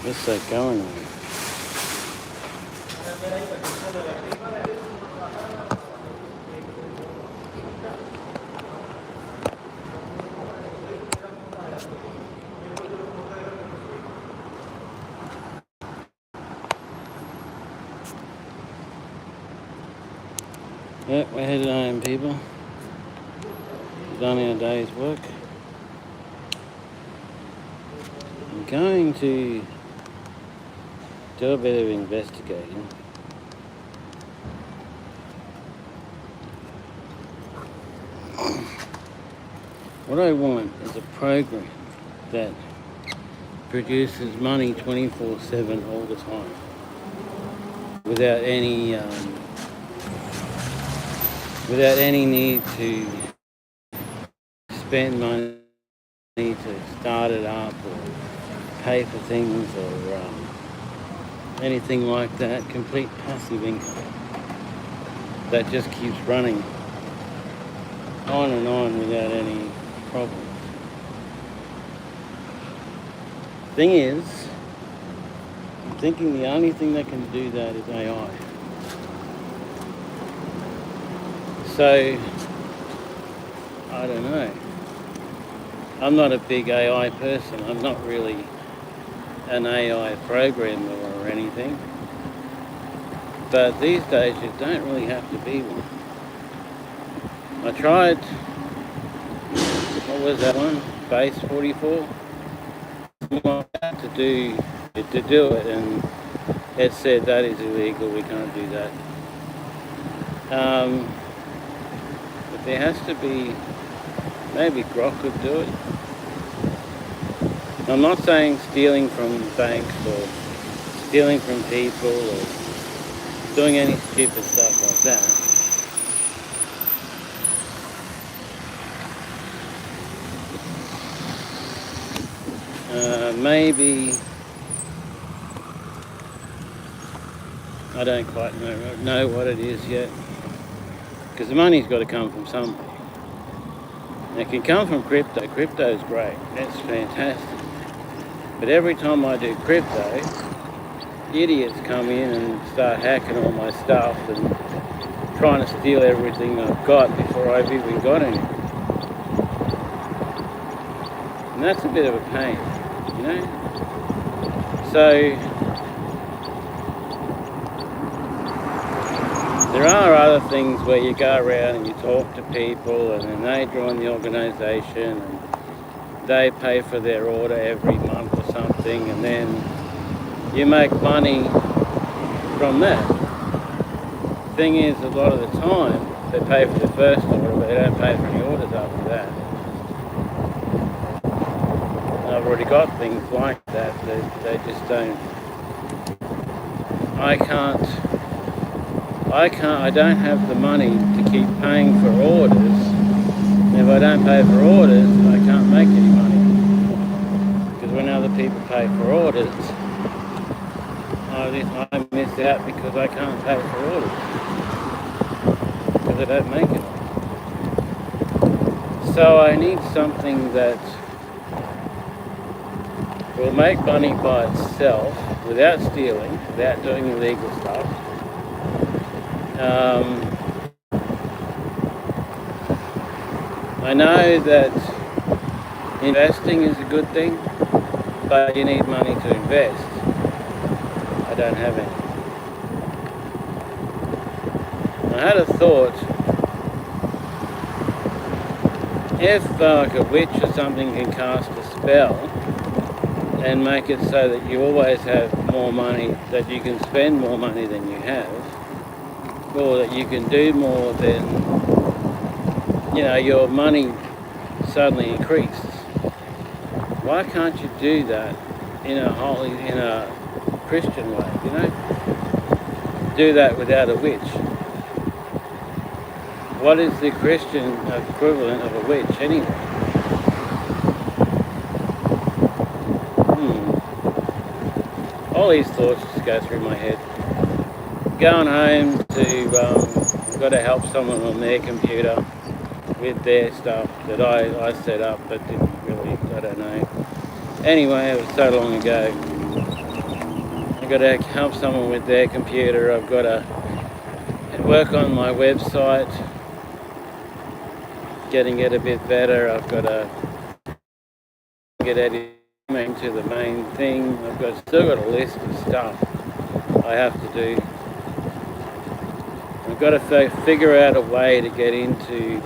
What's that going on? Yep, we're headed home, people. We've done our day's work. I'm going to do a bit of investigating. What I want is a program that produces money 24/7 all the time, without any need to spend money to start it up or pay for things or anything like that. Complete passive income that just keeps running on and on without any problems. Thing is, I'm thinking the only thing that can do that is AI. So, I don't know. I'm not a big AI person. I'm not really an AI programmer or anything. But these days you don't really have to be one. I tried, what was that one? Base 44? To do it, and it said that is illegal, we can't do that. But there has to be, maybe Grok could do it. I'm not saying stealing from banks or stealing from people or doing any stupid stuff like that. Maybe, I don't quite know what it is yet, because the money's got to come from somewhere. It can come from crypto. Crypto's great, that's fantastic. But every time I do crypto, idiots come in and start hacking all my stuff and trying to steal everything I've got before I've even got any. And that's a bit of a pain, you know? So, there are other things where you go around and you talk to people and then they join the organisation and they pay for their order every month or something, and then you make money from that. Thing is, a lot of the time they pay for the first order, but they don't pay for any orders after that. And I've already got things like that. They just don't. I don't have the money to keep paying for orders. And if I don't pay for orders, I can't make any money. Because when other people pay for orders, I miss out because I can't pay for orders. Because I don't make it. So I need something that will make money by itself, without stealing, without doing illegal stuff. I know that investing is a good thing, but you need money to invest. I don't have any. I had a thought, if like a witch or something can cast a spell and make it so that you always have more money, that you can spend more money than you have, or that you can do more than, your money suddenly increases. Why can't you do that in a Christian way, Do that without a witch. What is the Christian equivalent of a witch anyway? All these thoughts just go through my head. Going home to, I've got to help someone on their computer with their stuff that I set up, but didn't really, I don't know. Anyway, it was so long ago. I've got to help someone with their computer. I've got to work on my website, getting it a bit better. I've got to get Eddie into the main thing. Still got a list of stuff I have to do. I've got to figure out a way to get into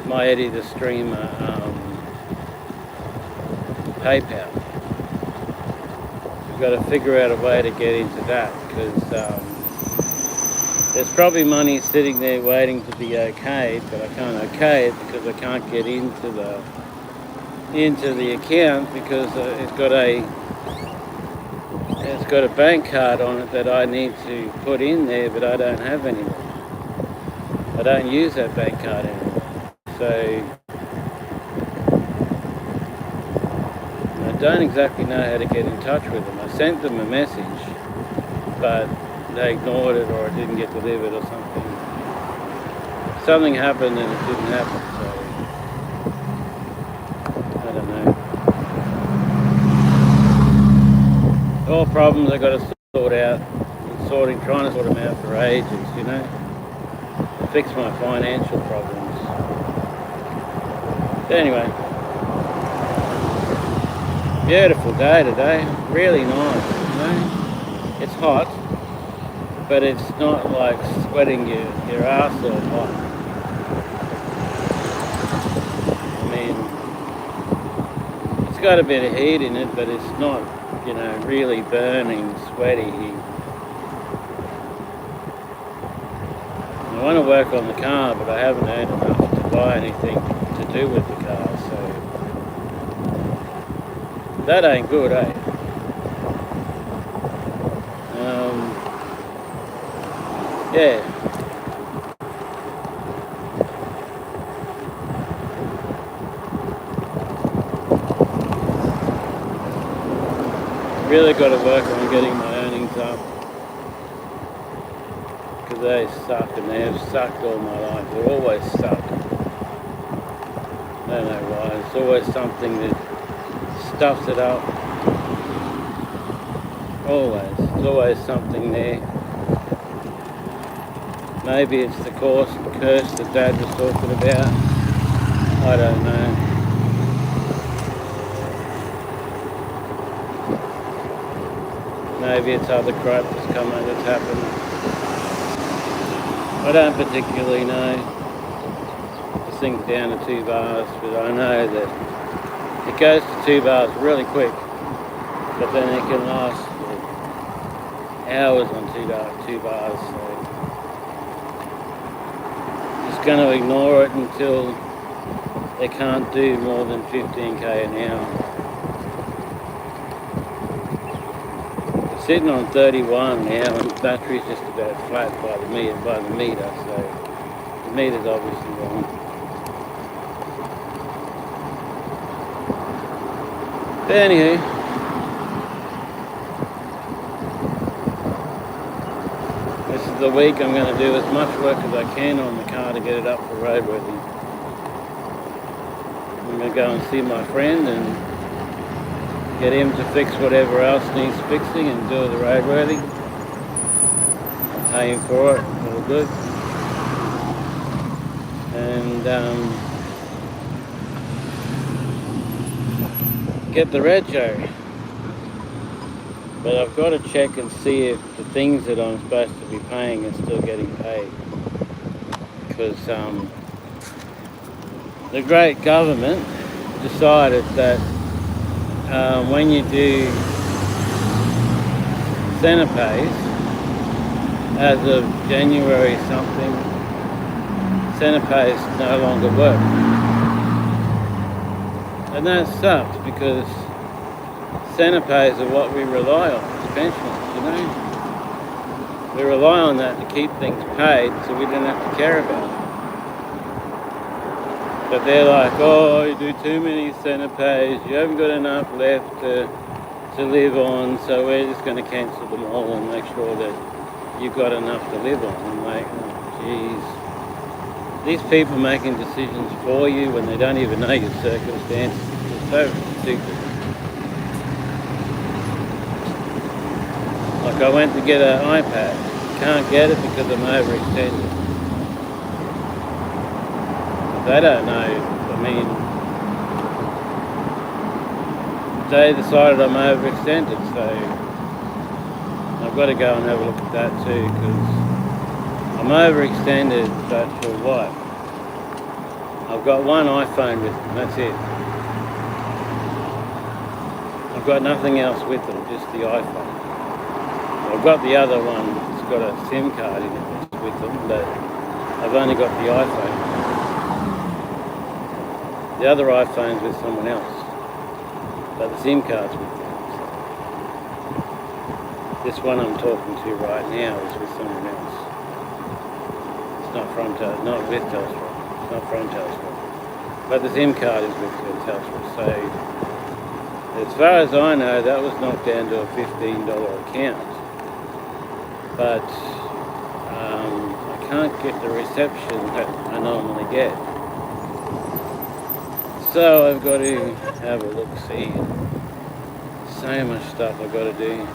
my EddieTheStreamer PayPal. I've got to figure out a way to get into that because there's probably money sitting there waiting to be okayed, but I can't okay it because I can't get into the account because it's got a bank card on it that I need to put in there, but I don't have any more. I don't use that bank card anymore. So I don't exactly know how to get in touch with them. I sent them a message, but they ignored it or it didn't get delivered or something. Something happened and it didn't happen, so I don't know. All problems I got to sort out. I'm trying to sort them out for ages, you know. Fix my financial problems. But anyway, beautiful day today. Really nice, you know. It's hot, but it's not like sweating your ass off hot. I mean, it's got a bit of heat in it, but it's not, you know, really burning, sweaty heat. I want to work on the car, but I haven't earned enough to buy anything to do with the car, so that ain't good, eh? Yeah. Really got to work on getting my earnings up. Because they suck and they have sucked all my life. They're always sucked. I don't know why. It's always something that stuffs it up. Always. There's always something there. Maybe it's the curse that Dad was talking about. I don't know. Maybe it's other crap that's happened. I don't particularly know. This thing's down to 2 bars, but I know that it goes to 2 bars really quick, but then it can last hours on 2 bars. So just going to ignore it until they can't do more than 15k an hour. Sitting on 31 now, and the battery's just about flat by the meter, so the meter's obviously wrong. But anywho, this is the week I'm going to do as much work as I can on the car to get it up for roadworthy. I'm going to go and see my friend and get him to fix whatever else needs fixing and do the roadworthy. I'll pay him for it, all good. And get the rego. But I've got to check and see if the things that I'm supposed to be paying are still getting paid. Because the great government decided that when you do centre pays, as of January something, centre pays no longer work. And that sucks because centre pays are what we rely on as pensioners, you know. We rely on that to keep things paid so we don't have to care about it. But they're like, oh, you do too many centre pays, you haven't got enough left to live on, so we're just going to cancel them all and make sure that you've got enough to live on. I'm like, oh, geez. These people making decisions for you when they don't even know your circumstances is so stupid. Like I went to get an iPad, can't get it because I'm overextended. They don't know. I mean, they decided I'm overextended, so I've got to go and have a look at that too, because I'm overextended, but for what? I've got one iPhone with them, that's it. I've got nothing else with them, just the iPhone. I've got the other one that's got a SIM card in it with them, but I've only got the iPhone. The other iPhone's with someone else, but the SIM card's with them. So this one I'm talking to right now is with someone else. It's not from not with Telstra. It's not from Telstra, but the SIM card is with Telstra. So as far as I know, that was knocked down to a $15 account. But I can't get the reception that I normally get. So I've got to have a look, see. So much stuff I've got to do.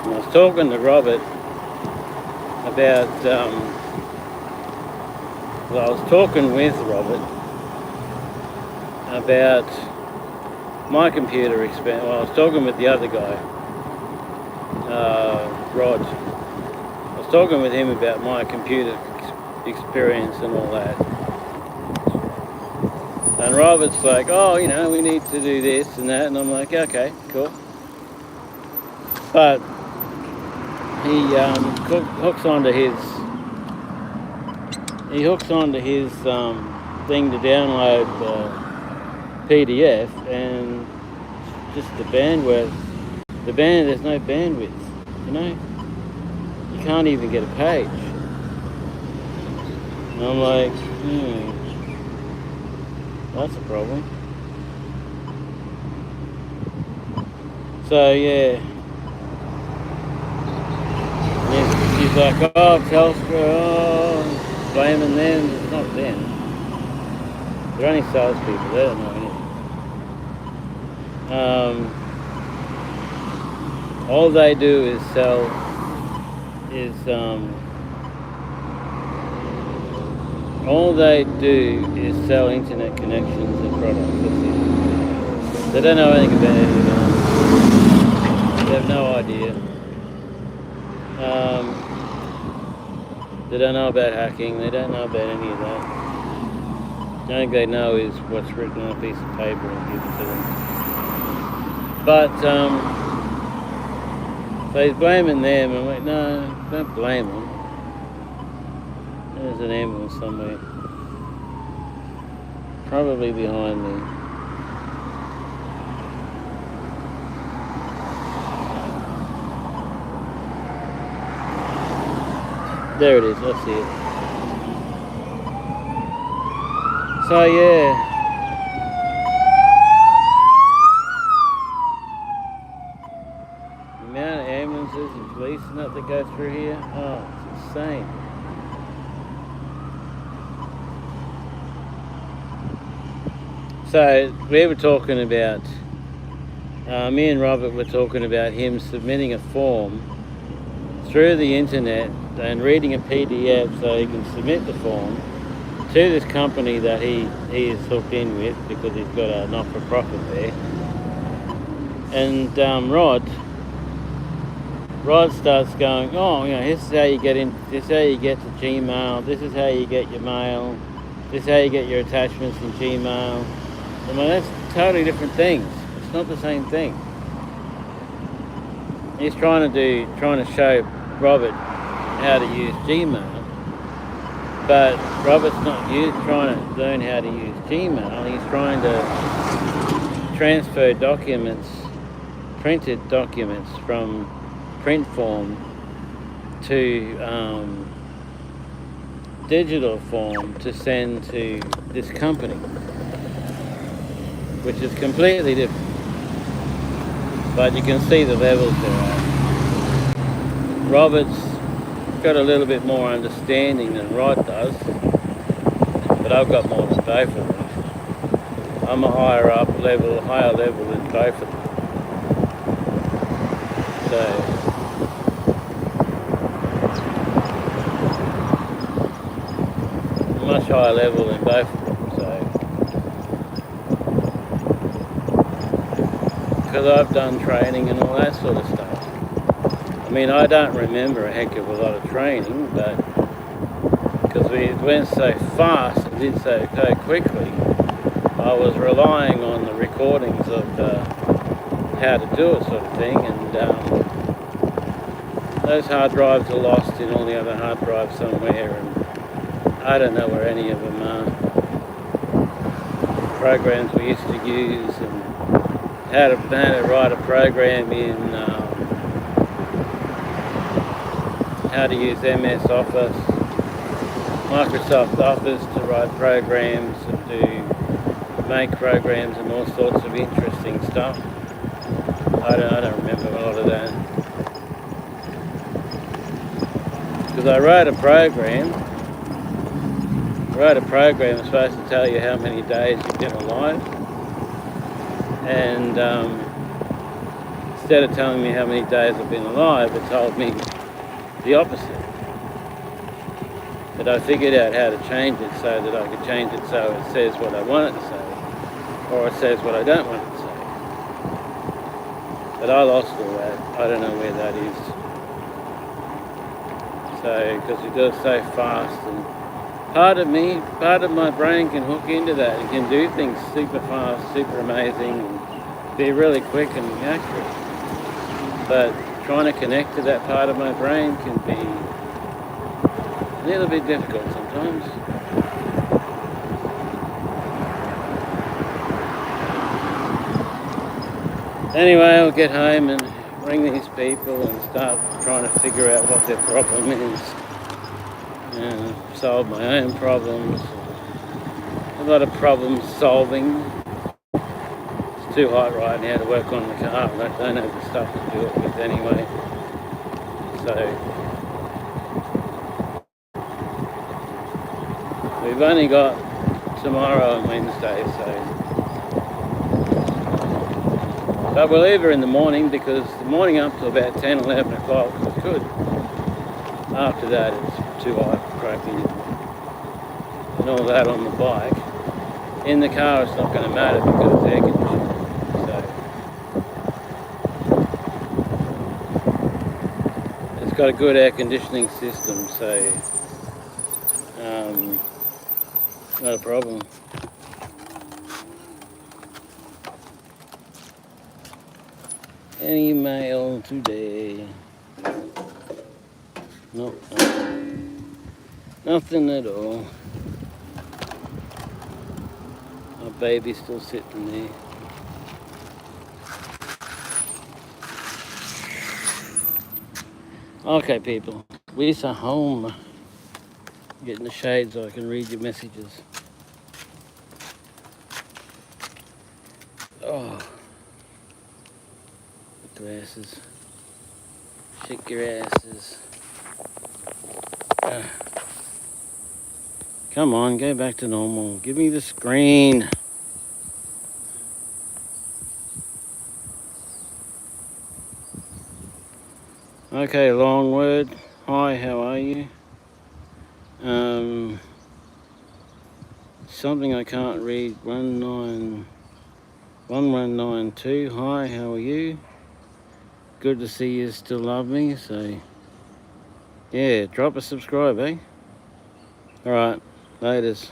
And I was talking to Robert about, I was talking with Robert about my computer experience. Well, I was talking with the other guy, Rod. I was talking with him about my computer experience and all that. And Robert's like, oh, you know, we need to do this and that. And I'm like, okay, cool. But he hooks onto his thing to download the PDF, and just the bandwidth. There's no bandwidth, you know. You can't even get a page. And I'm like, that's a problem. So yeah. And she's like, oh, Telstra, oh, blaming them. It's not them. They're only salespeople. They don't know anything. All they do is sell. All they do is sell internet connections and products. That's it. They don't know anything about anything else. They have no idea. They don't know about hacking. They don't know about any of that. The only thing they know is what's written on a piece of paper and given to them. But so he's blaming them. I'm like, no, don't blame them. There's an ambulance somewhere. Probably behind me. There it is, I see it. So yeah. The amount of ambulances and police and that go through here, oh, it's insane. So we were talking about, me and Robert were talking about him submitting a form through the internet and reading a PDF so he can submit the form to this company that he is hooked in with, because he's got a not-for-profit there. And Rod starts going, oh, you know, this is how you get in, this is how you get to Gmail, this is how you get your mail, this is how you get your attachments in Gmail. I mean, that's totally different things. It's not the same thing. He's trying to show Robert how to use Gmail, but Robert's not trying to learn how to use Gmail. He's trying to transfer documents, printed documents from print form to digital form to send to this company, which is completely different. But you can see the levels there are. Robert's got a little bit more understanding than Rod does, but I've got more than both of them. I'm a higher level than both of them. So much higher level in both of them. So because I've done training and all that sort of stuff. I mean, I don't remember a heck of a lot of training, but because we went so fast and did so quickly, I was relying on the recordings of how to do it sort of thing, and those hard drives are lost in all the other hard drives somewhere, and I don't know where any of them are. Programs we used to use, and how to write a program in how to use MS Office, Microsoft Office to write programs and to make programs and all sorts of interesting stuff. I don't remember a lot of that. Because I wrote a program that's supposed to tell you how many days you've been alive. And instead of telling me how many days I've been alive, it told me the opposite. But I figured out how to change it so that I could change it so it says what I want it to say, or it says what I don't want it to say. But I lost all that. I don't know where that is. So, because we do it so fast, and part of my brain can hook into that and can do things super fast, super amazing, and be really quick and accurate. But trying to connect to that part of my brain can be a little bit difficult sometimes. Anyway, I'll get home and ring these people and start trying to figure out what their problem is and solve my own problems. A lot of problem solving. It's too hot right now to work on the car, and I don't have the stuff to do it with anyway. So we've only got tomorrow and Wednesday, but we'll leave her in the morning, because the morning up to about 10, 11 o'clock was good. After that it's too hot, crappy, and all that on the bike. In the car it's not going to matter because it's air conditioned. So it's got a good air conditioning system, so not a problem. Any mail today? Nope, nothing at all. My baby's still sitting there. Okay, people, we're home. Getting the shade so I can read your messages. Oh, glasses. Shake your asses. Come on, go back to normal. Give me the screen. Okay, long word. Hi, how are you? Something I can't read. 1192. Hi, how are you? Good to see you still love me. So, yeah, drop a subscribe, eh? Alright, laters.